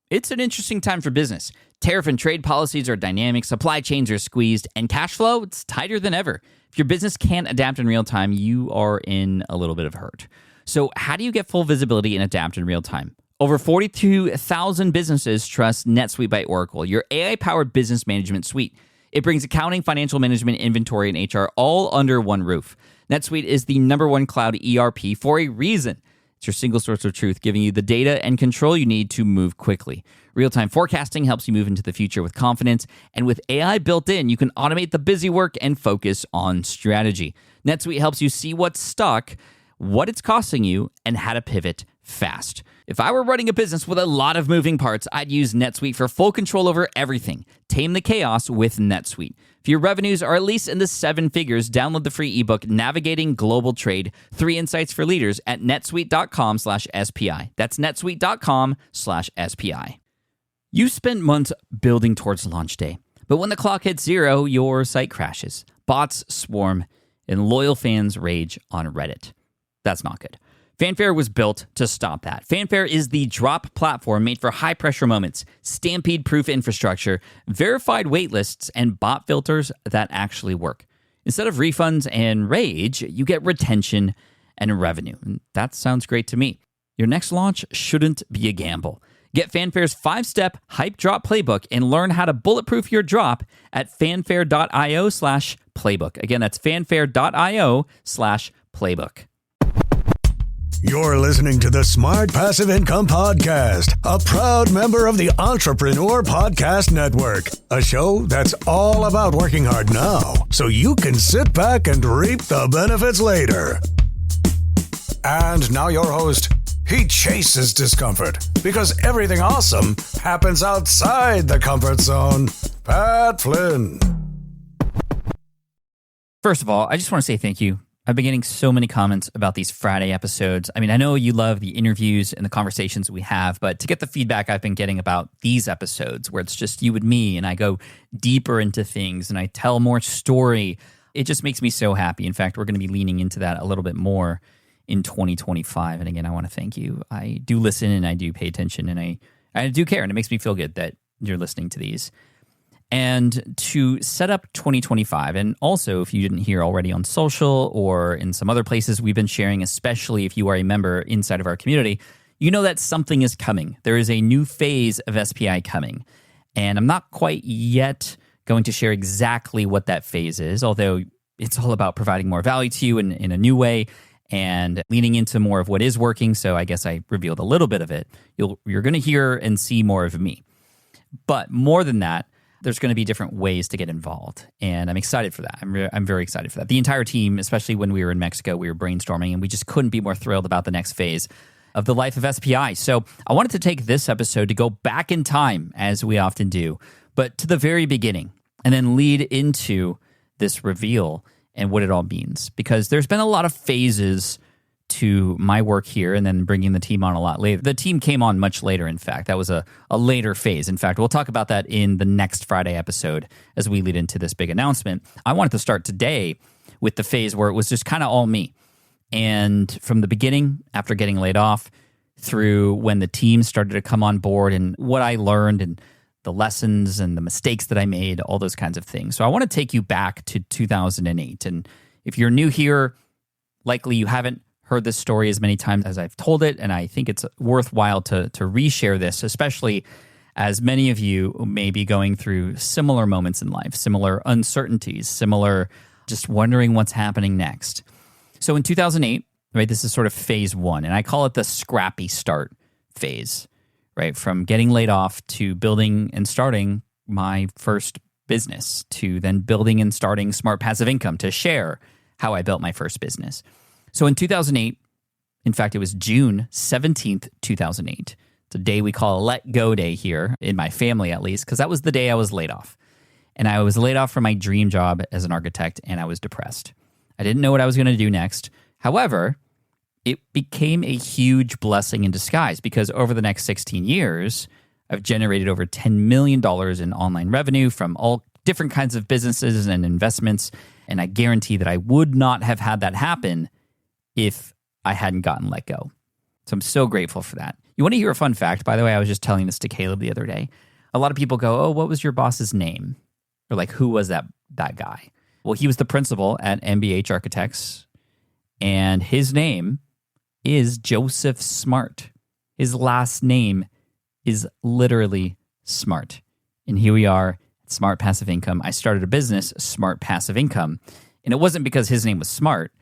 It's an interesting time for business. Tariff and trade policies are dynamic, supply chains are squeezed, and cash flow, it's tighter than ever. If your business can't adapt in real time, you are in a little bit of hurt. So how do you get full visibility and adapt in real time? Over 42,000 businesses trust NetSuite by Oracle, your AI-powered business management suite. It brings accounting, financial management, inventory, and HR all under one roof. NetSuite is the #1 cloud ERP for a reason. It's your single source of truth, giving you the data and control you need to move quickly. Real-time forecasting helps you move into the future with confidence, and with AI built in, you can automate the busy work and focus on strategy. NetSuite helps you see what's stuck, what it's costing you, and how to pivot fast. If I were running a business with a lot of moving parts, I'd use NetSuite for full control over everything. Tame the chaos with NetSuite. If your revenues are at least in the 7 figures, download the free ebook, Navigating Global Trade, 3 Insights for Leaders at netsuite.com/SPI. That's netsuite.com/SPI. You spent months building towards launch day, but when the clock hits 0, your site crashes. Bots swarm, and loyal fans rage on Reddit. That's not good. Fanfare was built to stop that. Fanfare is the drop platform made for high-pressure moments, stampede-proof infrastructure, verified waitlists, and bot filters that actually work. Instead of refunds and rage, you get retention and revenue. And that sounds great to me. Your next launch shouldn't be a gamble. Get Fanfare's 5-step hype drop playbook and learn how to bulletproof your drop at fanfare.io/playbook. Again, that's fanfare.io/playbook. You're listening to the Smart Passive Income Podcast, a proud member of the Entrepreneur Podcast Network, a show that's all about working hard now so you can sit back and reap the benefits later. And now your host. He chases discomfort because everything awesome happens outside the comfort zone. Pat Flynn. First of all, I just want to say thank you. I've been getting so many comments about these Friday episodes. I mean, I know you love the interviews and the conversations we have, but to get the feedback I've been getting about these episodes where it's just you and me and I go deeper into things and I tell more story, it just makes me so happy. In fact, we're going to be leaning into that a little bit more in 2025. And again, I want to thank you. I do listen and I do pay attention and I do care. And it makes me feel good that you're listening to these. And to set up 2025, and also if you didn't hear already on social or in some other places we've been sharing, especially if you are a member inside of our community, you know that something is coming. There is a new phase of SPI coming. And I'm not quite yet going to share exactly what that phase is, although it's all about providing more value to you in a new way and leaning into more of what is working. So I guess I revealed a little bit of it. You're going to hear and see more of me. But more than that, there's going to be different ways to get involved. And I'm excited for that. I'm very excited for that. The entire team, especially when we were in Mexico, we were brainstorming and we just couldn't be more thrilled about the next phase of the life of SPI. So I wanted to take this episode to go back in time, as we often do, but to the very beginning, and then lead into this reveal and what it all means. Because there's been a lot of phases to my work here and then bringing the team on a lot later. The team came on much later, in fact. That was a later phase. In fact, we'll talk about that in the next Friday episode as we lead into this big announcement. I wanted to start today with the phase where it was just kind of all me. And from the beginning, after getting laid off, through when the team started to come on board and what I learned and the lessons and the mistakes that I made, all those kinds of things. So I want to take you back to 2008. And if you're new here, likely you haven't heard this story as many times as I've told it, and I think it's worthwhile to reshare this, especially as many of you may be going through similar moments in life, similar uncertainties, similar just wondering what's happening next. So in 2008, right, this is sort of phase 1, and I call it the Scrappy start phase, right? From getting laid off to building and starting my first business, to then building and starting Smart Passive Income, to share how I built my first business. So in 2008, in fact, it was June 17th, 2008. It's a day we call a let go day here, in my family at least, because that was the day I was laid off. And I was laid off from my dream job as an architect, and I was depressed. I didn't know what I was going to do next. However, it became a huge blessing in disguise because over the next 16 years, I've generated over $10 million in online revenue from all different kinds of businesses and investments. And I guarantee that I would not have had that happen if I hadn't gotten let go. So I'm so grateful for that. You want to hear a fun fact, by the way? I was just telling this to Caleb the other day. A lot of people go, oh, what was your boss's name? Or like, who was that guy? Well, he was the principal at MBH Architects, and his name is Joseph Smart. His last name is literally Smart. And here we are, Smart Passive Income. I started a business, Smart Passive Income. And it wasn't because his name was Smart,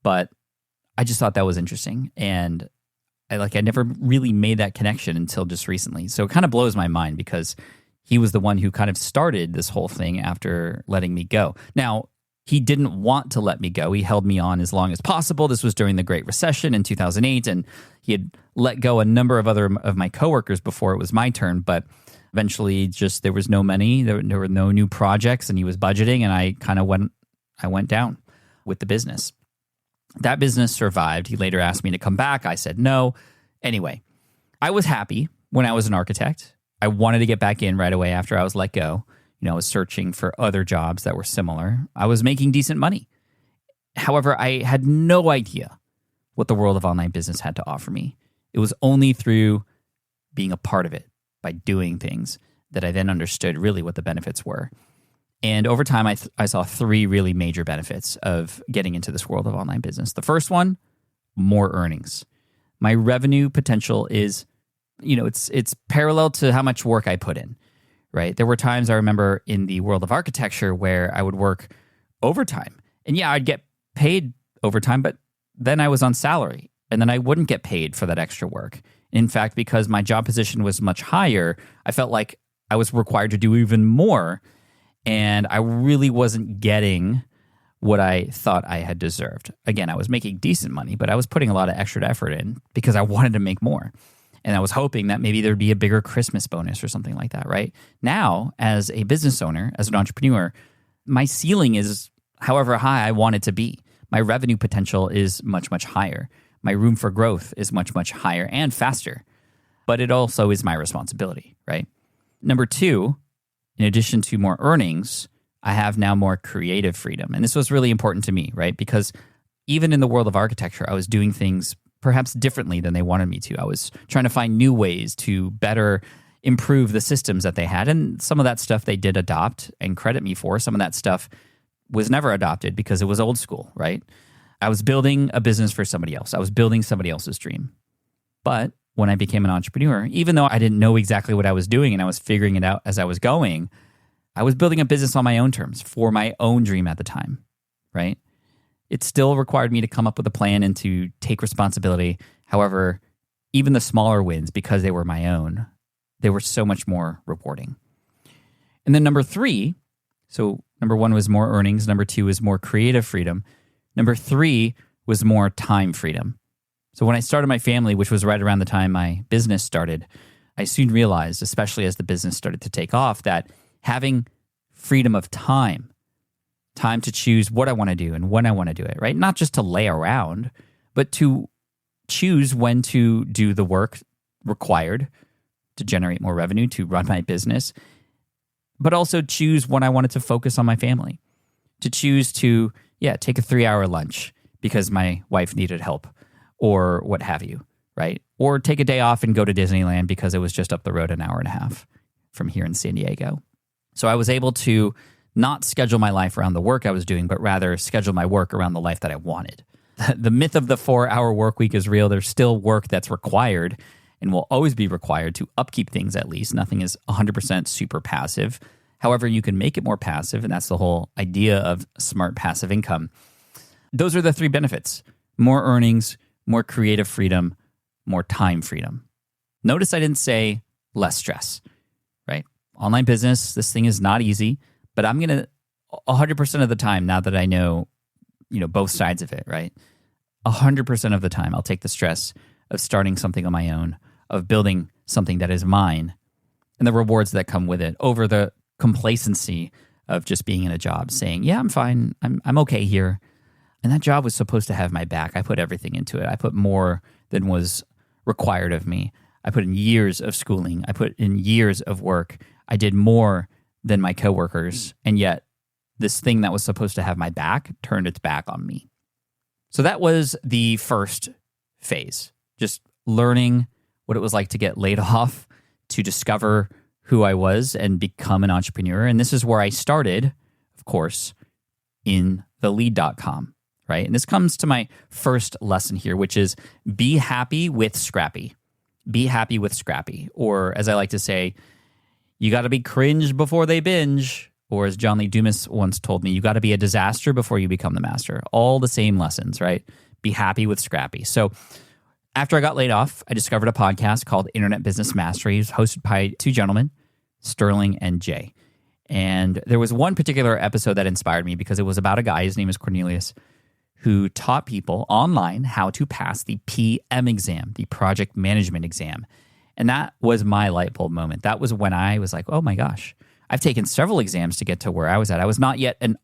but I just thought that was interesting. And I never really made that connection until just recently. So it kind of blows my mind because he was the one who kind of started this whole thing after letting me go. Now, he didn't want to let me go. He held me on as long as possible. This was during the Great Recession in 2008, and he had let go a number of other of my coworkers before it was my turn, but eventually just there was no money, there were no new projects, and he was budgeting, and I went down with the business. That business survived. He later asked me to come back. I said no. Anyway, I was happy when I was an architect. I wanted to get back in right away after I was let go. I was searching for other jobs that were similar. I was making decent money. However, I had no idea what the world of online business had to offer me. It was only through being a part of it, by doing things, that I then understood really what the benefits were. And over time, I saw three really major benefits of getting into this world of online business. The first one, more earnings. My revenue potential is, it's parallel to how much work I put in, right? There were times I remember in the world of architecture where I would work overtime. And yeah, I'd get paid overtime, but then I was on salary, and then I wouldn't get paid for that extra work. In fact, because my job position was much higher, I felt like I was required to do even more, and I really wasn't getting what I thought I had deserved. Again, I was making decent money, but I was putting a lot of extra effort in because I wanted to make more. And I was hoping that maybe there'd be a bigger Christmas bonus or something like that, right? Now, as a business owner, as an entrepreneur, my ceiling is however high I want it to be. My revenue potential is much, much higher. My room for growth is much, much higher and faster. But it also is my responsibility, right? Number two, in addition to more earnings, I have now more creative freedom. And this was really important to me, right? Because even in the world of architecture, I was doing things perhaps differently than they wanted me to. I was trying to find new ways to better improve the systems that they had. And some of that stuff they did adopt and credit me for. Some of that stuff was never adopted because it was old school, right? I was building a business for somebody else. I was building somebody else's dream. But when I became an entrepreneur, even though I didn't know exactly what I was doing and I was figuring it out as I was going, I was building a business on my own terms for my own dream at the time, right? It still required me to come up with a plan and to take responsibility. However, even the smaller wins, because they were my own, they were so much more rewarding. And then number three, so number one was more earnings. Number two was more creative freedom. Number three was more time freedom. So when I started my family, which was right around the time my business started, I soon realized, especially as the business started to take off, that having freedom of time to choose what I want to do and when I want to do it, right? Not just to lay around, but to choose when to do the work required to generate more revenue, to run my business, but also choose when I wanted to focus on my family, to choose to, take a 3-hour lunch because my wife needed help or what have you, right? Or take a day off and go to Disneyland because it was just up the road an hour and a half from here in San Diego. So I was able to not schedule my life around the work I was doing, but rather schedule my work around the life that I wanted. The myth of the 4-hour work week is real. There's still work that's required and will always be required to upkeep things at least. Nothing is 100% super passive. However, you can make it more passive, and that's the whole idea of smart passive income. Those are the three benefits: more earnings, more creative freedom, more time freedom. Notice I didn't say less stress, right? Online business, this thing is not easy, but I'm going to 100% of the time, now that I know, both sides of it, right? 100% of the time, I'll take the stress of starting something on my own, of building something that is mine, and the rewards that come with it over the complacency of just being in a job saying, yeah, I'm fine. I'm okay here. And that job was supposed to have my back. I put everything into it. I put more than was required of me. I put in years of schooling. I put in years of work. I did more than my coworkers. And yet this thing that was supposed to have my back turned its back on me. So that was the first phase, just learning what it was like to get laid off, to discover who I was and become an entrepreneur. And this is where I started, of course, in thelead.com, right? And this comes to my first lesson here, which is be happy with Scrappy. Be happy with Scrappy. Or as I like to say, you got to be cringe before they binge. Or as John Lee Dumas once told me, you got to be a disaster before you become the master. All the same lessons, right? Be happy with Scrappy. So after I got laid off, I discovered a podcast called Internet Business Mastery. It was hosted by two gentlemen, Sterling and Jay. And there was one particular episode that inspired me because it was about a guy, his name is Cornelius, who taught people online how to pass the PM exam, the project management exam. And that was my light bulb moment. That was when I was like, oh my gosh, I've taken several exams to get to where I was at. I was not yet an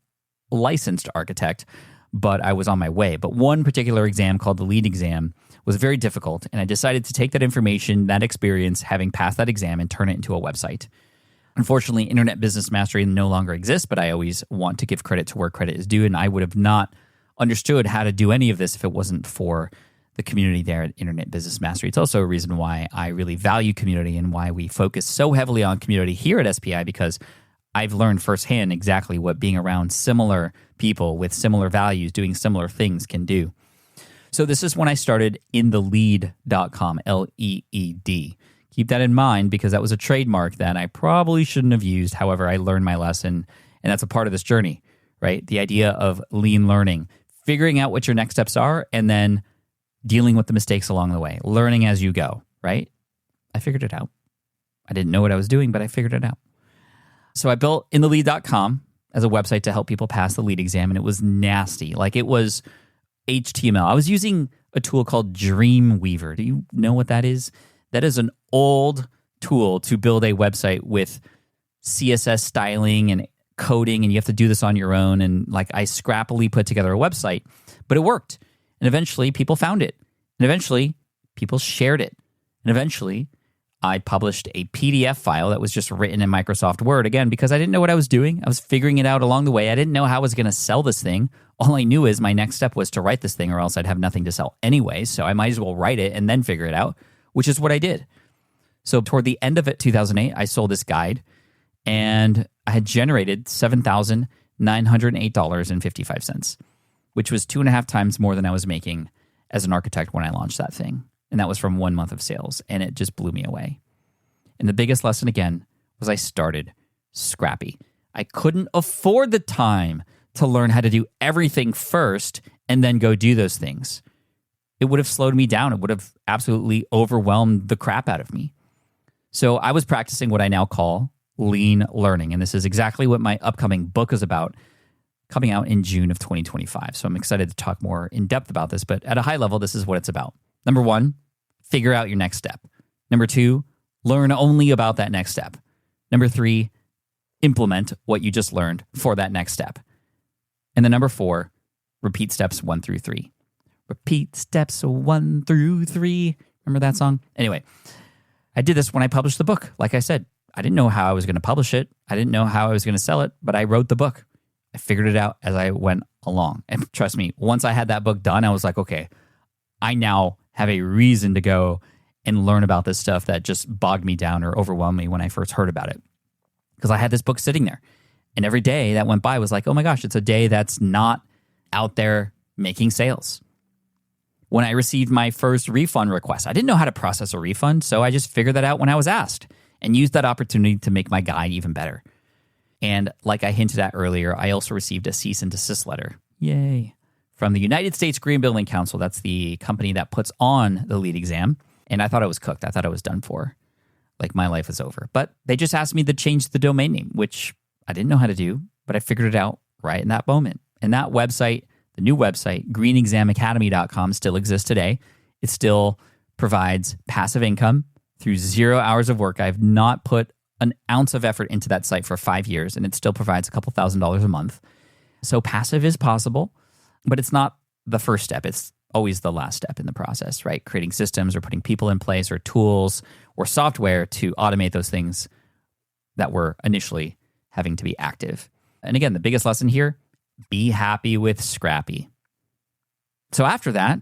licensed architect, but I was on my way. But one particular exam called the LEAD exam was very difficult. And I decided to take that information, that experience, having passed that exam, and turn it into a website. Unfortunately, Internet Business Mastery no longer exists, but I always want to give credit to where credit is due. And I would have not understood how to do any of this if it wasn't for the community there at Internet Business Mastery. It's also a reason why I really value community and why we focus so heavily on community here at SPI, because I've learned firsthand exactly what being around similar people with similar values, doing similar things can do. So this is when I started in thelead.com, L-E-E-D. Keep that in mind because that was a trademark that I probably shouldn't have used. However, I learned my lesson, and that's a part of this journey, right? The idea of lean learning, figuring out what your next steps are, and then dealing with the mistakes along the way, learning as you go, right? I figured it out. I didn't know what I was doing, but I figured it out. So I built inthelead.com as a website to help people pass the LEAD exam, and it was nasty. Like it was HTML. I was using a tool called Dreamweaver. Do you know what that is? That is an old tool to build a website with CSS styling and coding, and you have to do this on your own. And like I scrappily put together a website, but it worked. And eventually people found it. And eventually people shared it. And eventually I published a PDF file that was just written in Microsoft Word, again, because I didn't know what I was doing. I was figuring it out along the way. I didn't know how I was going to sell this thing. All I knew is my next step was to write this thing or else I'd have nothing to sell anyway. So I might as well write it and then figure it out, which is what I did. So toward the end of it, 2008, I sold this guide and I had generated $7,908.55, which was 2.5 times more than I was making as an architect when I launched that thing. And that was from 1 month of sales, and it just blew me away. And the biggest lesson, again, was I started Scrappy. I couldn't afford the time to learn how to do everything first and then go do those things. It would have slowed me down. It would have absolutely overwhelmed the crap out of me. So I was practicing what I now call lean learning, and this is exactly what my upcoming book is about, coming out in June of 2025. So I'm excited to talk more in depth about this, but at a high level, this is what it's about. Number 1, figure out your next step. Number 2, learn only about that next step. Number 3, implement what you just learned for that next step. And then number 4, repeat steps 1 through 3. Repeat steps 1 through 3. Remember that song? Anyway, I did this when I published the book. Like I said, I didn't know how I was going to publish it. I didn't know how I was going to sell it, but I wrote the book. I figured it out as I went along. And trust me, once I had that book done, I was like, okay, I now have a reason to go and learn about this stuff that just bogged me down or overwhelmed me when I first heard about it. Because I had this book sitting there. And every day that went by was like, oh my gosh, it's a day that's not out there making sales. When I received my first refund request, I didn't know how to process a refund, so I just figured that out when I was asked and used that opportunity to make my guide even better. And like I hinted at earlier, I also received a cease and desist letter. Yay. From the United States Green Building Council. That's the company that puts on the LEAD exam. And I thought I was cooked. I thought I was done for. Like my life is over. But they just asked me to change the domain name, which I didn't know how to do, but I figured it out right in that moment. And that website, the new website, greenexamacademy.com, still exists today. It still provides passive income through 0 hours of work. I've not put an ounce of effort into that site for 5 years, and it still provides a couple $1,000s a month. So passive is possible. But it's not the first step. It's always the last step in the process, right? Creating systems or putting people in place or tools or software to automate those things that were initially having to be active. And again, the biggest lesson here, be happy with Scrappy. So after that,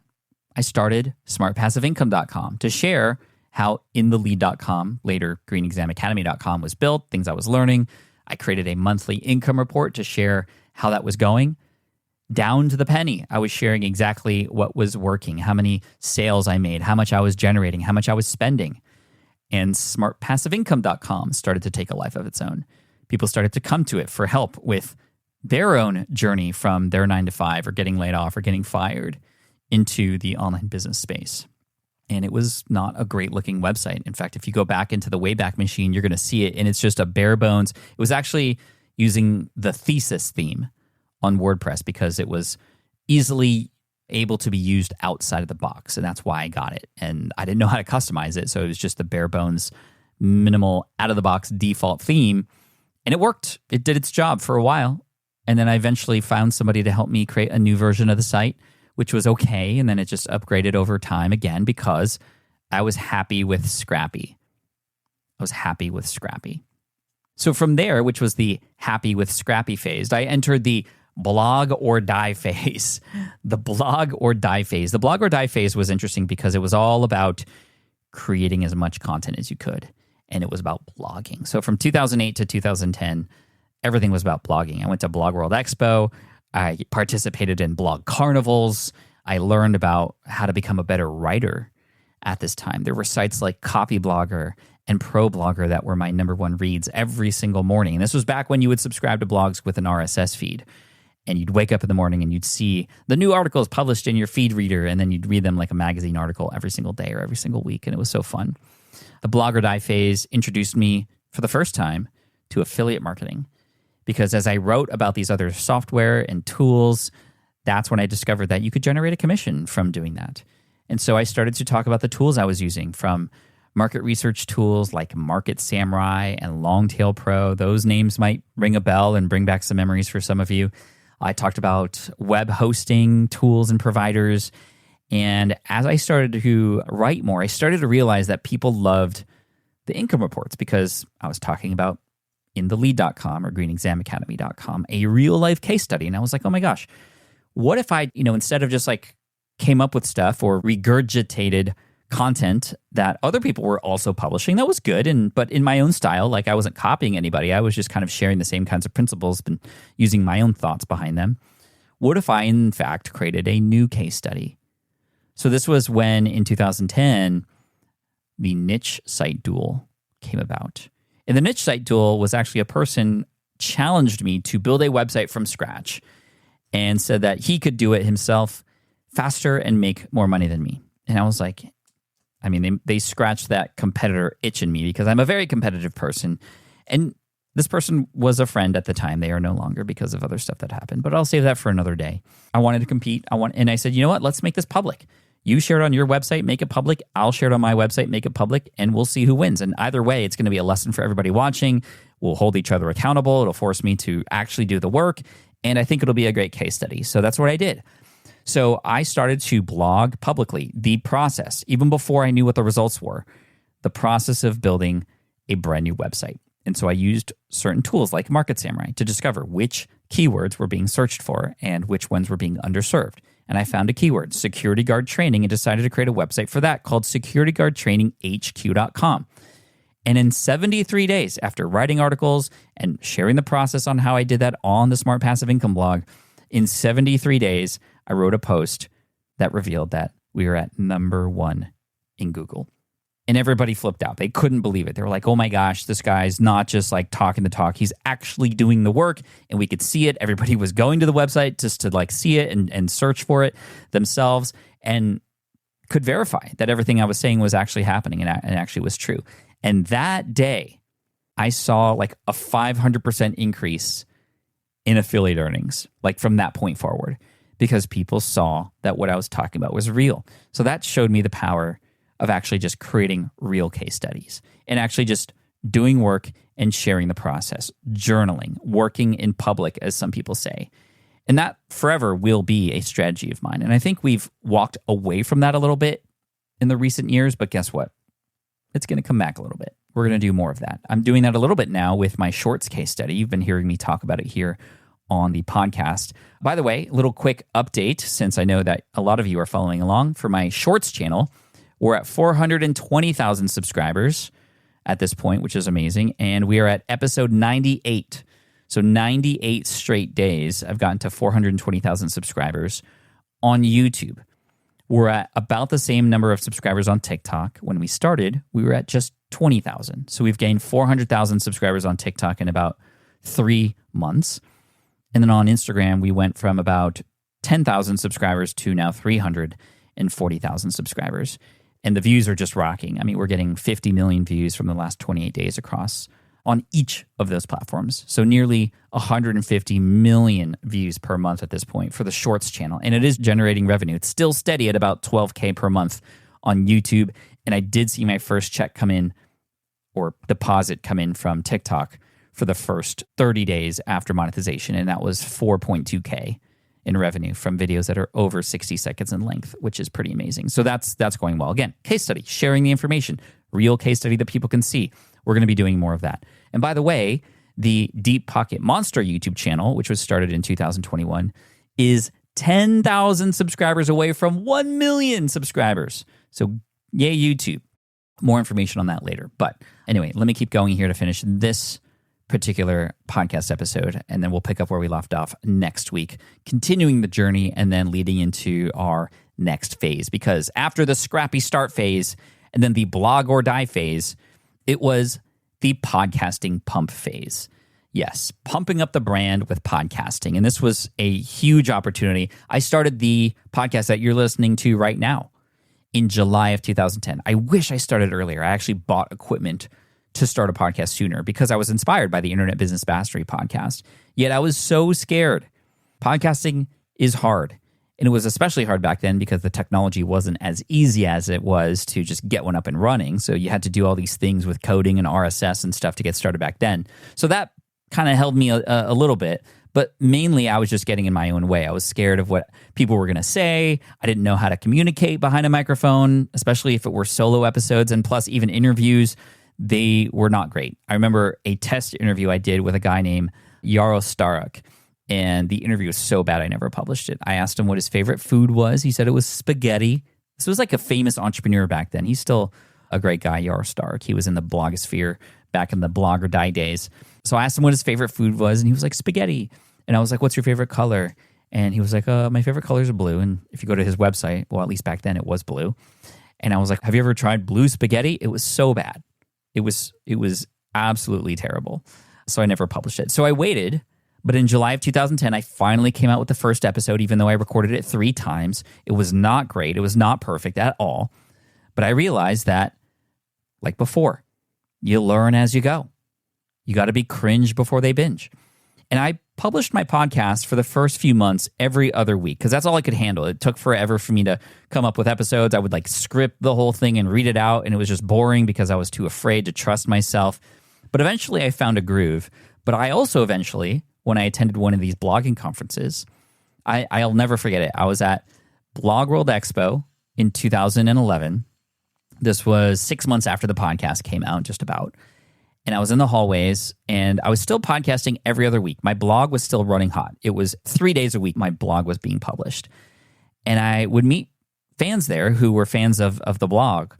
I started smartpassiveincome.com to share how inthelead.com, later greenexamacademy.com, was built, things I was learning. I created a monthly income report to share how that was going. Down to the penny, I was sharing exactly what was working, how many sales I made, how much I was generating, how much I was spending. And smartpassiveincome.com started to take a life of its own. People started to come to it for help with their own journey from their 9 to 5 or getting laid off or getting fired into the online business space. And it was not a great looking website. In fact, if you go back into the Wayback Machine, you're going to see it, and it's just a bare bones. It was actually using the thesis theme on WordPress because it was easily able to be used outside of the box, and that's why I got it. And I didn't know how to customize it, so it was just the bare bones, minimal, out of the box default theme, and it worked. It did its job for a while, and then I eventually found somebody to help me create a new version of the site, which was okay, and then it just upgraded over time again because I was happy with Scrappy. So from there, which was the happy with Scrappy phase, I entered the blog or die phase. The blog or die phase. The blog or die phase was interesting because it was all about creating as much content as you could, and it was about blogging. So from 2008 to 2010, everything was about blogging. I went to Blog World Expo. I participated in blog carnivals. I learned about how to become a better writer at this time. There were sites like Copyblogger and ProBlogger that were my number one reads every single morning. And this was back when you would subscribe to blogs with an RSS feed. And you'd wake up in the morning and you'd see the new articles published in your feed reader, and then you'd read them like a magazine article every single day or every single week, and it was so fun. The blog or die phase introduced me for the first time to affiliate marketing, because as I wrote about these other software and tools, that's when I discovered that you could generate a commission from doing that. And so I started to talk about the tools I was using, from market research tools like Market Samurai and Longtail Pro. Those names might ring a bell and bring back some memories for some of you. I talked about web hosting tools and providers. And as I started to write more, I started to realize that people loved the income reports because I was talking about inthelead.com or greenexamacademy.com, a real life case study. And I was like, oh my gosh, what if I, instead of just like came up with stuff or regurgitated content that other people were also publishing that was good, but in my own style, like I wasn't copying anybody. I was just kind of sharing the same kinds of principles, but using my own thoughts behind them. What if I, in fact, created a new case study? So this was when, in 2010, the niche site duel came about. And the niche site duel was actually a person challenged me to build a website from scratch and said that he could do it himself faster and make more money than me. And I was like, they scratched that competitor itch in me because I'm a very competitive person. And this person was a friend at the time. They are no longer because of other stuff that happened, but I'll save that for another day. I wanted to compete. And I said, you know what? Let's make this public. You share it on your website, make it public. I'll share it on my website, make it public, and we'll see who wins. And either way, it's going to be a lesson for everybody watching. We'll hold each other accountable. It'll force me to actually do the work. And I think it'll be a great case study. So that's what I did. So I started to blog publicly, the process, even before I knew what the results were, the process of building a brand new website. And so I used certain tools like Market Samurai to discover which keywords were being searched for and which ones were being underserved. And I found a keyword, security guard training, and decided to create a website for that called securityguardtraininghq.com. And in 73 days, after writing articles and sharing the process on how I did that on the Smart Passive Income blog, in 73 days, I wrote a post that revealed that we were at number 1 in Google. And everybody flipped out. They couldn't believe it. They were like, oh my gosh, this guy's not just like talking the talk. He's actually doing the work, and we could see it. Everybody was going to the website just to like see it and search for it themselves and could verify that everything I was saying was actually happening and actually was true. And that day, I saw like a 500% increase in affiliate earnings, like from that point forward, because people saw that what I was talking about was real. So that showed me the power of actually just creating real case studies and actually just doing work and sharing the process, journaling, working in public, as some people say. And that forever will be a strategy of mine. And I think we've walked away from that a little bit in the recent years, but guess what? It's going to come back a little bit. We're going to do more of that. I'm doing that a little bit now with my shorts case study. You've been hearing me talk about it here on the podcast. By the way, a little quick update, since I know that a lot of you are following along for my shorts channel. We're at 420,000 subscribers at this point, which is amazing. And we are at episode 98. So 98 straight days, I've gotten to 420,000 subscribers on YouTube. We're at about the same number of subscribers on TikTok. When we started, we were at just 20,000. So we've gained 400,000 subscribers on TikTok in about 3 months. And then on Instagram, we went from about 10,000 subscribers to now 340,000 subscribers. And the views are just rocking. I mean, we're getting 50 million views from the last 28 days across on each of those platforms. So nearly 150 million views per month at this point for the Shorts channel. And it is generating revenue. It's still steady at about $12K per month on YouTube. And I did see my first check come in, or deposit come in from TikTok for the first 30 days after monetization. And that was 4.2K in revenue from videos that are over 60 seconds in length, which is pretty amazing. So that's going well. Again, case study, sharing the information, real case study that people can see. We're going to be doing more of that. And by the way, the Deep Pocket Monster YouTube channel, which was started in 2021, is 10,000 subscribers away from 1 million subscribers. So yay, YouTube. More information on that later. But anyway, let me keep going here to finish this particular podcast episode, and then we'll pick up where we left off next week, continuing the journey and then leading into our next phase. Because after the Scrappy start phase and then the blog or die phase, it was the podcasting pump phase. Yes, pumping up the brand with podcasting. And this was a huge opportunity. I started the podcast that you're listening to right now in July of 2010. I wish I started earlier. I actually bought equipment to start a podcast sooner because I was inspired by the Internet Business Mastery podcast. Yet I was so scared. Podcasting is hard. And it was especially hard back then because the technology wasn't as easy as it was to just get one up and running. So you had to do all these things with coding and RSS and stuff to get started back then. So that kind of held me a little bit. But mainly I was just getting in my own way. I was scared of what people were going to say. I didn't know how to communicate behind a microphone, especially if it were solo episodes. And plus even interviews, they were not great. I remember a test interview I did with a guy named Yaro Staruk, and the interview was so bad I never published it. I asked him what his favorite food was. He said it was spaghetti. This was like a famous entrepreneur back then. He's still a great guy, Yaro Staruk. He was in the blogosphere back in the blog or die days. So I asked him what his favorite food was, and he was like, spaghetti. And I was like, what's your favorite color? And he was like, my favorite colors are blue. And if you go to his website, well, at least back then it was blue. And I was like, have you ever tried blue spaghetti? It was so bad. It was absolutely terrible. So I never published it. So I waited, but in July of 2010, I finally came out with the first episode, even though I recorded it 3 times. It was not great. It was not perfect at all. But I realized that, like before, you learn as you go. You got to be cringe before they binge. And I published my podcast for the first few months every other week because that's all I could handle. It took forever for me to come up with episodes. I would like script the whole thing and read it out, and it was just boring because I was too afraid to trust myself. But eventually I found a groove. But I also eventually, when I attended one of these blogging conferences, I'll never forget it. I was at Blog World Expo in 2011. This was 6 months after the podcast came out, just about. And I was in the hallways, and I was still podcasting every other week. My blog was still running hot. It was 3 days a week my blog was being published. And I would meet fans there who were fans of the blog.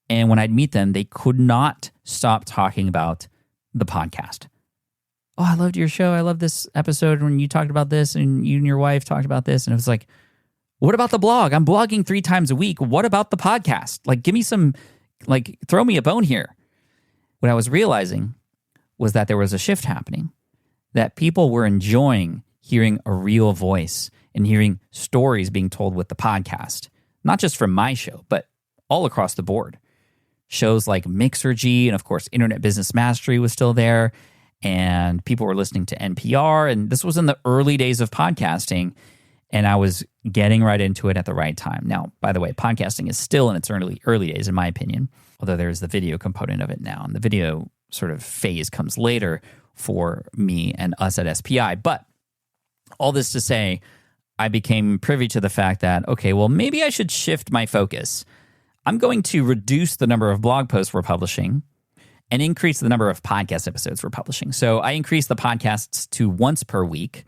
And when I'd meet them, they could not stop talking about the podcast. Oh, I loved your show. I love this episode when you talked about this and you and your wife talked about this. And it was like, what about the blog? I'm blogging 3 times a week. What about the podcast? Like, give me some, like, throw me a bone here. What I was realizing was that there was a shift happening, that people were enjoying hearing a real voice and hearing stories being told with the podcast, not just from my show, but all across the board. Shows like Mixergy and, of course, Internet Business Mastery was still there, and people were listening to NPR, and this was in the early days of podcasting, and I was getting right into it at the right time. Now, by the way, podcasting is still in its early days, in my opinion, although there's the video component of it now. And the video sort of phase comes later for me and us at SPI. But all this to say, I became privy to the fact that, okay, well, maybe I should shift my focus. I'm going to reduce the number of blog posts we're publishing and increase the number of podcast episodes we're publishing. So I increased the podcasts to once per week.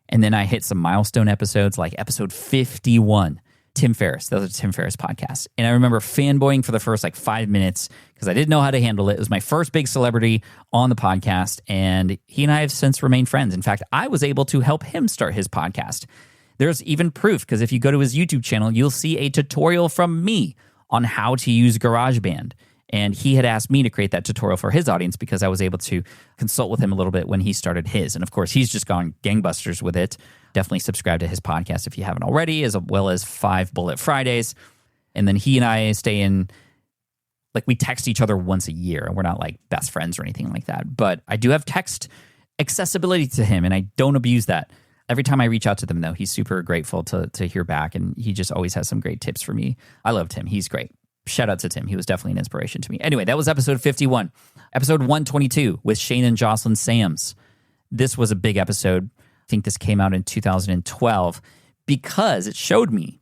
And then I hit some milestone episodes like episode 51. Tim Ferriss. Those are Tim Ferriss podcasts. And I remember fanboying for the first 5 minutes because I didn't know how to handle it. It was my first big celebrity on the podcast, and he and I have since remained friends. In fact, I was able to help him start his podcast. There's even proof, because if you go to his YouTube channel, you'll see a tutorial from me on how to use GarageBand. And he had asked me to create that tutorial for his audience because I was able to consult with him a little bit when he started his. And of course, he's just gone gangbusters with it. Definitely subscribe to his podcast if you haven't already, as well as 5 Bullet Fridays. And then he and I stay in, we text each other once a year. And we're not best friends or anything like that. But I do have text accessibility to him, and I don't abuse that. Every time I reach out to them, though, he's super grateful to hear back. And he just always has some great tips for me. I loved him. He's great. Shout out to Tim. He was definitely an inspiration to me. Anyway, that was episode 51. Episode 122 with Shane and Jocelyn Sams. This was a big episode. I think this came out in 2012 because it showed me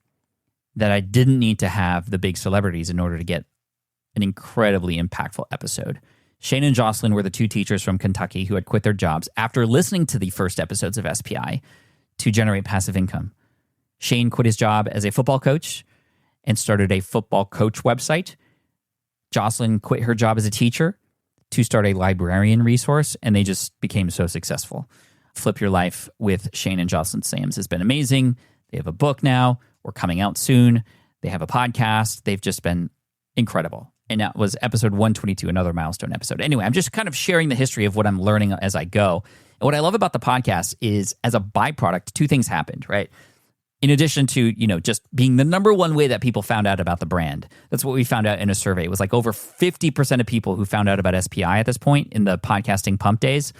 that I didn't need to have the big celebrities in order to get an incredibly impactful episode. Shane and Jocelyn were the 2 teachers from Kentucky who had quit their jobs after listening to the first episodes of SPI to generate passive income. Shane quit his job as a football coach and started a football coach website. Jocelyn quit her job as a teacher to start a librarian resource, and they just became so successful. Flip Your Life with Shane and Jocelyn Sams has been amazing. They have a book now. We're coming out soon. They have a podcast. They've just been incredible. And that was episode 122, another milestone episode. Anyway, I'm just kind of sharing the history of what I'm learning as I go. And what I love about the podcast is, as a byproduct, 2 things happened, right? In addition to, just being the number one way that people found out about the brand. That's what we found out in a survey. It was over 50% of people who found out about SPI at this point in the podcasting pump days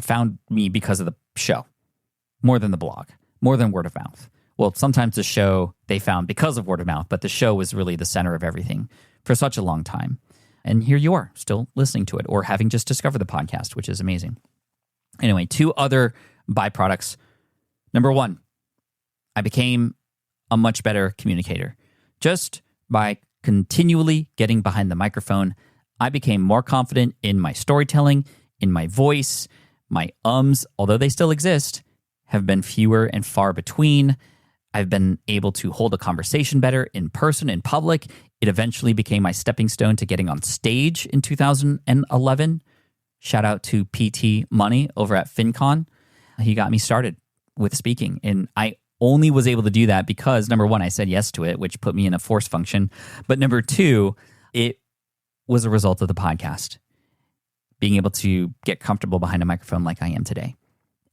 found me because of the show, more than the blog, more than word of mouth. Well, sometimes the show they found because of word of mouth, but the show was really the center of everything for such a long time. And here you are, still listening to it or having just discovered the podcast, which is amazing. Anyway, 2 other byproducts. Number 1, I became a much better communicator. Just by continually getting behind the microphone, I became more confident in my storytelling, in my voice. My ums, although they still exist, have been fewer and far between. I've been able to hold a conversation better in person, in public. It eventually became my stepping stone to getting on stage in 2011. Shout out to PT Money over at FinCon. He got me started with speaking, and I only was able to do that because, number 1, I said yes to it, which put me in a force function. But number 2, it was a result of the podcast. Being able to get comfortable behind a microphone like I am today.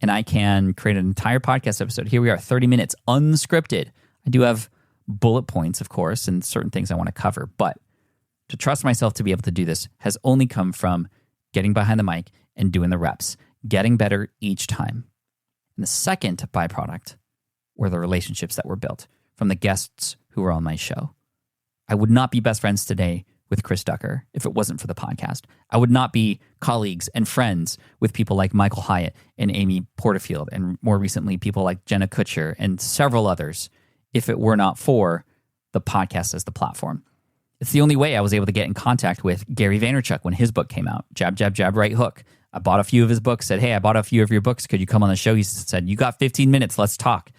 And I can create an entire podcast episode. Here we are, 30 minutes, unscripted. I do have bullet points, of course, and certain things I want to cover. But to trust myself to be able to do this has only come from getting behind the mic and doing the reps, getting better each time. And the second byproduct were the relationships that were built from the guests who were on my show. I would not be best friends today with Chris Ducker if it wasn't for the podcast. I would not be colleagues and friends with people like Michael Hyatt and Amy Porterfield, and more recently people like Jenna Kutcher and several others, if it were not for the podcast as the platform. It's the only way I was able to get in contact with Gary Vaynerchuk when his book came out, Jab, Jab, Jab, Right Hook. I bought a few of his books, said, hey, I bought a few of your books. Could you come on the show? He said, you got 15 minutes. Let's talk.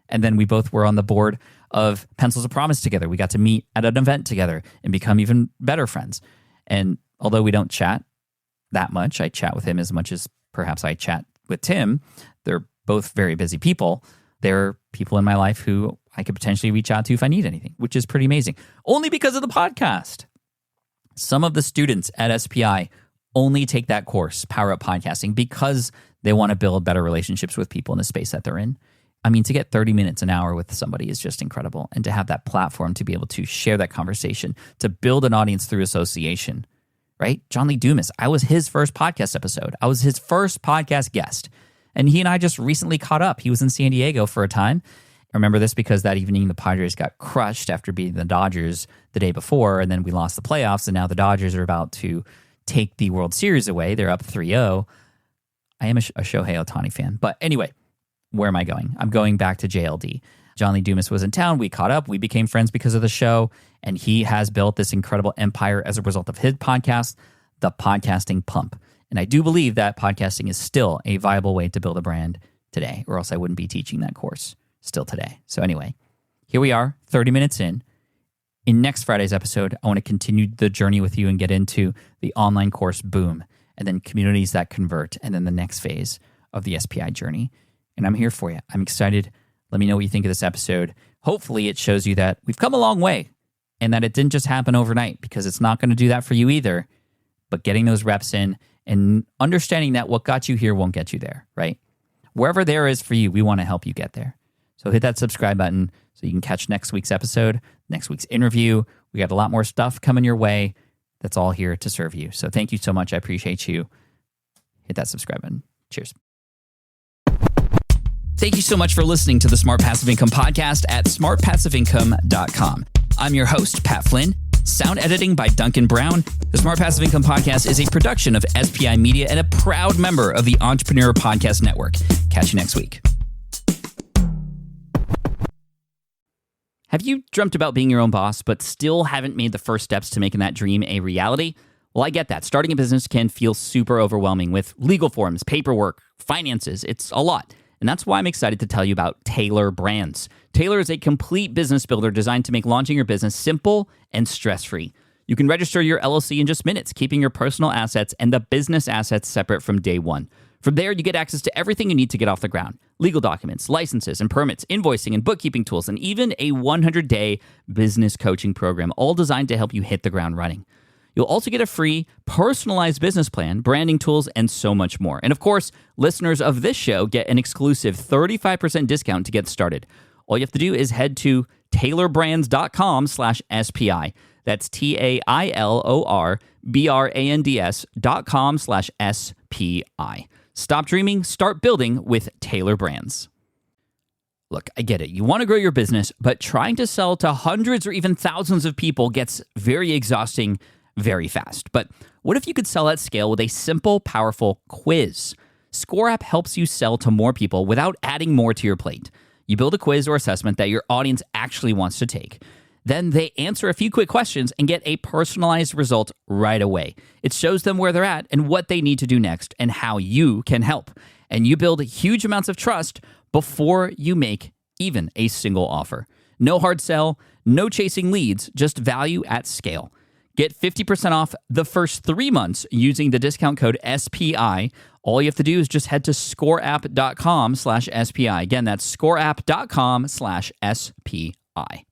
And then we both were on the board of Pencils of Promise together. We got to meet at an event together and become even better friends. And although we don't chat that much, I chat with him as much as perhaps I chat with Tim. They're both very busy people. They're people in my life who I could potentially reach out to if I need anything, which is pretty amazing. Only because of the podcast. Some of the students at SPI only take that course, Power Up Podcasting, because they want to build better relationships with people in the space that they're in. I mean, to get 30 minutes, an hour with somebody is just incredible. And to have that platform to be able to share that conversation, to build an audience through association, right? John Lee Dumas, I was his first podcast episode. I was his first podcast guest. And he and I just recently caught up. He was in San Diego for a time. I remember this because that evening the Padres got crushed after beating the Dodgers the day before, and then we lost the playoffs, and now the Dodgers are about to take the World Series away. They're up 3-0. I am a Shohei Ohtani fan. But anyway, where am I going? I'm going back to JLD. John Lee Dumas was in town. We caught up. We became friends because of the show, and he has built this incredible empire as a result of his podcast, The Podcasting Pump. And I do believe that podcasting is still a viable way to build a brand today, or else I wouldn't be teaching that course still today. So anyway, Here we are, 30 minutes in. In next Friday's episode, I want to continue the journey with you and get into the online course boom, and then communities that convert, and then the next phase of the SPI journey. And I'm here for you. I'm excited. Let me know what you think of this episode. Hopefully it shows you that we've come a long way and that it didn't just happen overnight, because it's not going to do that for you either. But getting those reps in and understanding that what got you here won't get you there, right? Wherever there is for you, we want to help you get there. So hit that subscribe button so you can catch next week's episode, next week's interview. We got a lot more stuff coming your way. That's all here to serve you. So thank you so much. I appreciate you. Hit that subscribe button. Cheers. Thank you so much for listening to the Smart Passive Income podcast at smartpassiveincome.com. I'm your host, Pat Flynn. Sound editing by Duncan Brown. The Smart Passive Income podcast is a production of SPI Media and a proud member of the Entrepreneurial Podcast Network. Catch you next week. Have you dreamt about being your own boss, but still haven't made the first steps to making that dream a reality? Well, I get that. Starting a business can feel super overwhelming with legal forms, paperwork, finances. It's a lot. And that's why I'm excited to tell you about Taylor Brands. Taylor is a complete business builder designed to make launching your business simple and stress-free. You can register your LLC in just minutes, keeping your personal assets and the business assets separate from day one. From there, you get access to everything you need to get off the ground. Legal documents, licenses and permits, invoicing and bookkeeping tools, and even a 100-day business coaching program, all designed to help you hit the ground running. You'll also get a free personalized business plan, branding tools, and so much more. And of course, listeners of this show get an exclusive 35% discount to get started. All you have to do is head to taylorbrands.com/SPI. That's TAILORBRANDS.com/SPI. Stop dreaming, start building with Taylor Brands. Look, I get it. You want to grow your business, but trying to sell to hundreds or even thousands of people gets very exhausting very fast. But what if you could sell at scale with a simple, powerful quiz? ScoreApp helps you sell to more people without adding more to your plate. You build a quiz or assessment that your audience actually wants to take. Then they answer a few quick questions and get a personalized result right away. It shows them where they're at and what they need to do next and how you can help. And you build huge amounts of trust before you make even a single offer. No hard sell, no chasing leads, just value at scale. Get 50% off the first 3 months using the discount code SPI. All you have to do is just head to scoreapp.com/SPI. Again, that's scoreapp.com/SPI.